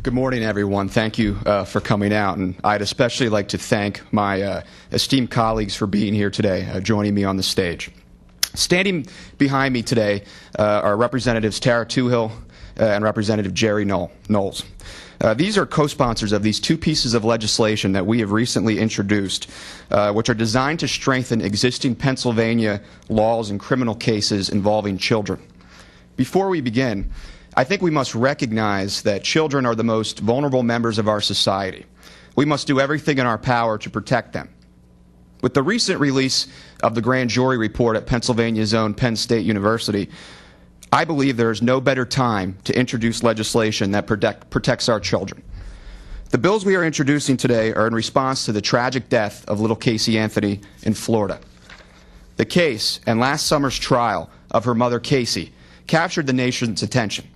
Good morning, everyone. Thank you for coming out, and I'd especially like to thank my esteemed colleagues for being here today, joining me on the stage. Standing behind me today are Representatives Tara Toohill and Representative Jerry Knowles. These are co-sponsors of these two pieces of legislation that we have recently introduced, which are designed to strengthen existing Pennsylvania laws in criminal cases involving children. Before we begin, I think we must recognize that children are the most vulnerable members of our society. We must do everything in our power to protect them. With the recent release of the grand jury report at Pennsylvania's own Penn State University, I believe there is no better time to introduce legislation that protects our children. The bills we are introducing today are in response to the tragic death of little Casey Anthony in Florida. The case and last summer's trial of her mother, Casey, captured the nation's attention.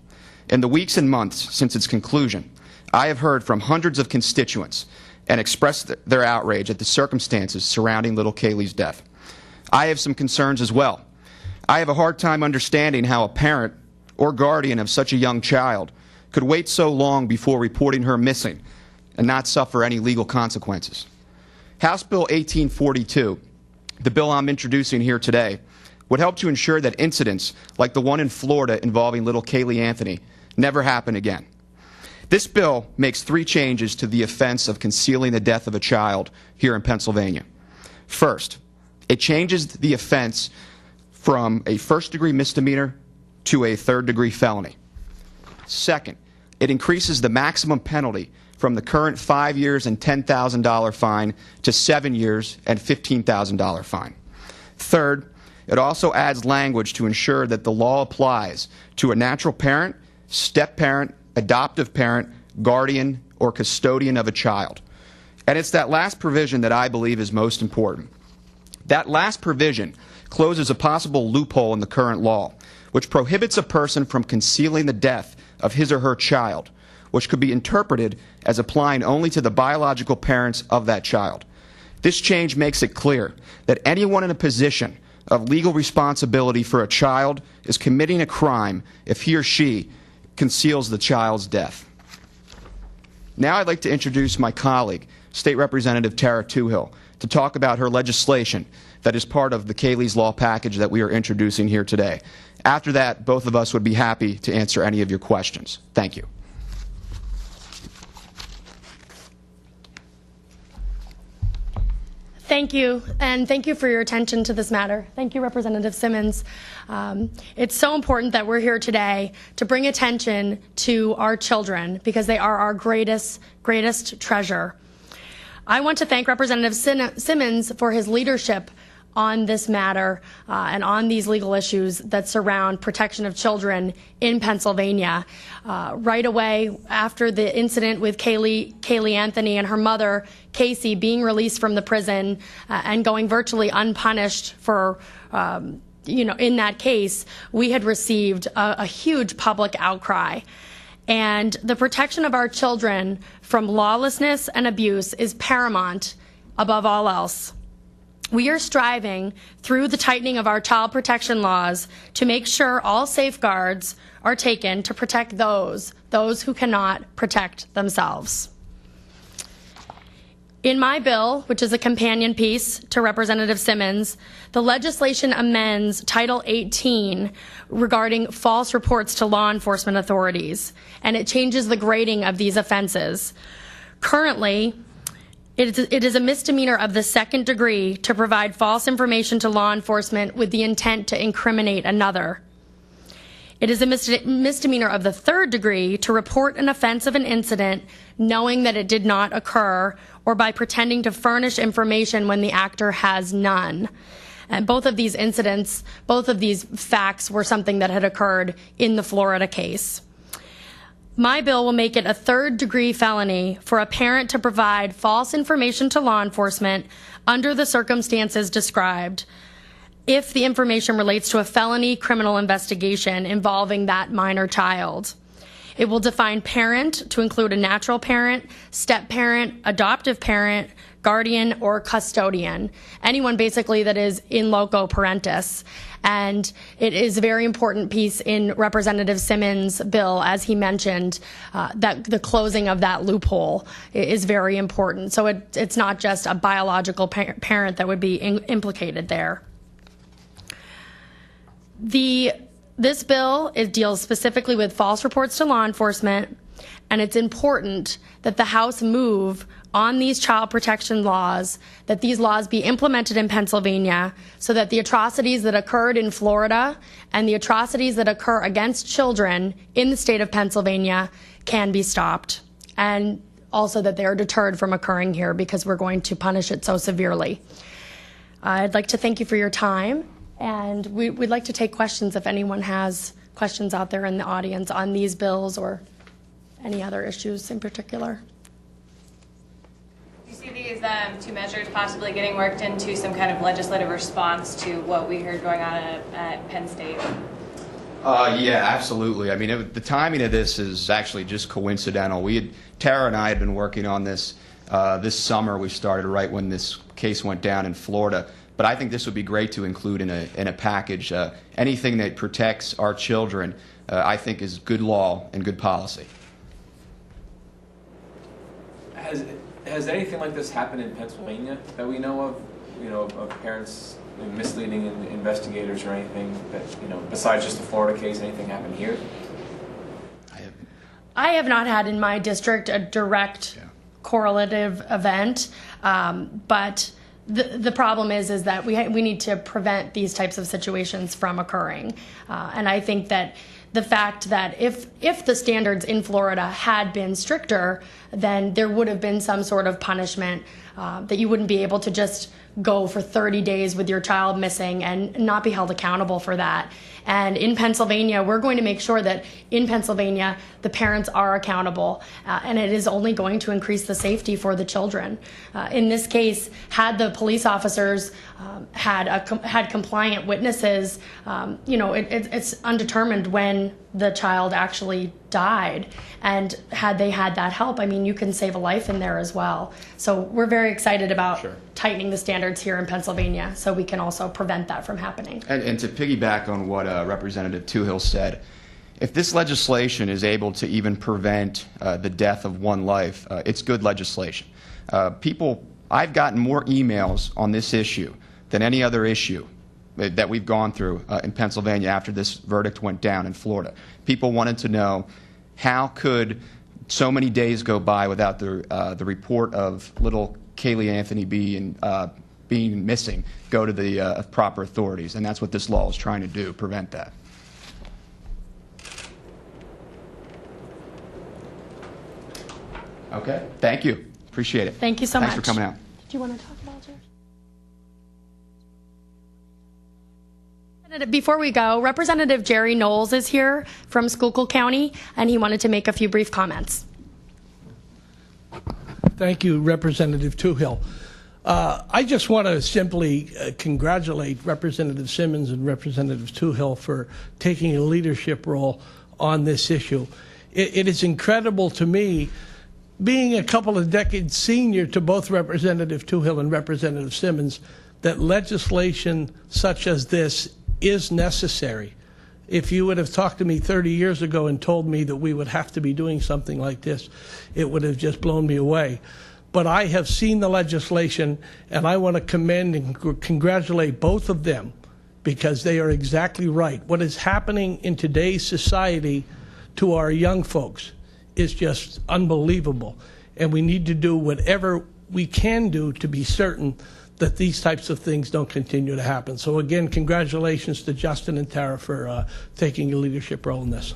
In the weeks and months since its conclusion, I have heard from hundreds of constituents and expressed their outrage at the circumstances surrounding little Kaylee's death. I have some concerns as well. I have a hard time understanding how a parent or guardian of such a young child could wait so long before reporting her missing and not suffer any legal consequences. House Bill 1842, the bill I'm introducing here today, would help to ensure that incidents like the one in Florida involving little Kaylee Anthony never happen again. This bill makes three changes to the offense of concealing the death of a child here in Pennsylvania. First, it changes the offense from a first-degree misdemeanor to a third-degree felony. Second, it increases the maximum penalty from the current 5 years and $10,000 fine to 7 years and $15,000 fine. Third, it also adds language to ensure that the law applies to a natural parent, step-parent, adoptive parent, guardian, or custodian of a child. And it's that last provision that I believe is most important. That last provision closes a possible loophole in the current law, which prohibits a person from concealing the death of his or her child, which could be interpreted as applying only to the biological parents of that child. This change makes it clear that anyone in a position of legal responsibility for a child is committing a crime if he or she conceals the child's death. Now I'd like to introduce my colleague, State Representative Tara Toohill, to talk about her legislation that is part of the Kaylee's Law package that we are introducing here today. After that, both of us would be happy to answer any of your questions. Thank you. Thank you, and thank you for your attention to this matter. Thank you, Representative Simmons. It's so important that we're here today to bring attention to our children because they are our greatest treasure. I want to thank Representative Simmons for his leadership on this matter and on these legal issues that surround protection of children in Pennsylvania. Right away after the incident with Kaylee Anthony and her mother, Casey, being released from the prison and going virtually unpunished for in that case, we had received a huge public outcry. And the protection of our children from lawlessness and abuse is paramount above all else. We are striving through the tightening of our child protection laws to make sure all safeguards are taken to protect those who cannot protect themselves. In my bill, which is a companion piece to Representative Simmons, the legislation amends Title 18 regarding false reports to law enforcement authorities, and it changes the grading of these offenses. Currently, it is a misdemeanor of the second degree to provide false information to law enforcement with the intent to incriminate another. It is a misdemeanor of the third degree to report an offense of an incident knowing that it did not occur or by pretending to furnish information when the actor has none. And both of these incidents, both of these facts were something that had occurred in the Florida case. My bill will make it a third-degree felony for a parent to provide false information to law enforcement under the circumstances described if the information relates to a felony criminal investigation involving that minor child. It will define parent to include a natural parent, step-parent, adoptive parent, guardian, or custodian, anyone basically that is in loco parentis. And it is a very important piece in Representative Simmons' bill, as he mentioned, that the closing of that loophole is very important. So it's not just a biological parent that would be implicated there. This bill deals specifically with false reports to law enforcement, and it's important that the House move on these child protection laws, that these laws be implemented in Pennsylvania so that the atrocities that occurred in Florida and the atrocities that occur against children in the state of Pennsylvania can be stopped, and also that they are deterred from occurring here because we're going to punish it so severely. I'd like to thank you for your time, and we'd like to take questions if anyone has questions out there in the audience on these bills or any other issues in particular. Do you see these two measures possibly getting worked into some kind of legislative response to what we heard going on at Penn State? Yeah, absolutely. I mean, the timing of this is actually just coincidental. Tara and I had been working on this this summer. We started right when this case went down in Florida. But I think this would be great to include in a package. Anything that protects our children, I think, is good law and good policy. Has anything like this happened in Pennsylvania that we know of? You know, of parents misleading investigators or anything that, you know, besides just the Florida case, anything happened here? I have not had in my district a direct correlative event, but the problem is that we need to prevent these types of situations from occurring, and I think that the fact that if the standards in Florida had been stricter, then there would have been some sort of punishment, that you wouldn't be able to just go for 30 days with your child missing and not be held accountable for that. And in Pennsylvania, we're going to make sure that in Pennsylvania, the parents are accountable, and it is only going to increase the safety for the children. In this case, had the police officers had compliant witnesses, you know, it's undetermined when the child actually died. And had they had that help, I mean, you can save a life in there as well. So we're very excited about tightening the standards here in Pennsylvania so we can also prevent that from happening. And to piggyback on what Representative Toohill said, if this legislation is able to even prevent the death of one life, it's good legislation. I've gotten more emails on this issue than any other issue that we've gone through in Pennsylvania after this verdict went down in Florida. People wanted to know, how could so many days go by without the report of little Kaylee Anthony being missing go to the proper authorities? And that's what this law is trying to do, prevent that. Okay, thank you. Appreciate it. Thank you so much. Thanks for coming out. Do you want to talk about yours? Before we go, Representative Jerry Knowles is here from Schuylkill County, and he wanted to make a few brief comments. Thank you, Representative Toohill. I just want to simply congratulate Representative Simmons and Representative Toohill for taking a leadership role on this issue. It is incredible to me, being a couple of decades senior to both Representative Toohill and Representative Simmons, that legislation such as this is necessary. If you would have talked to me 30 years ago and told me that we would have to be doing something like this, it would have just blown me away. But I have seen the legislation, and I want to commend and congratulate both of them, because they are exactly right. What is happening in today's society to our young folks is just unbelievable, and we need to do whatever we can do to be certain that these types of things don't continue to happen. So again, congratulations to Justin and Tara for taking a leadership role in this.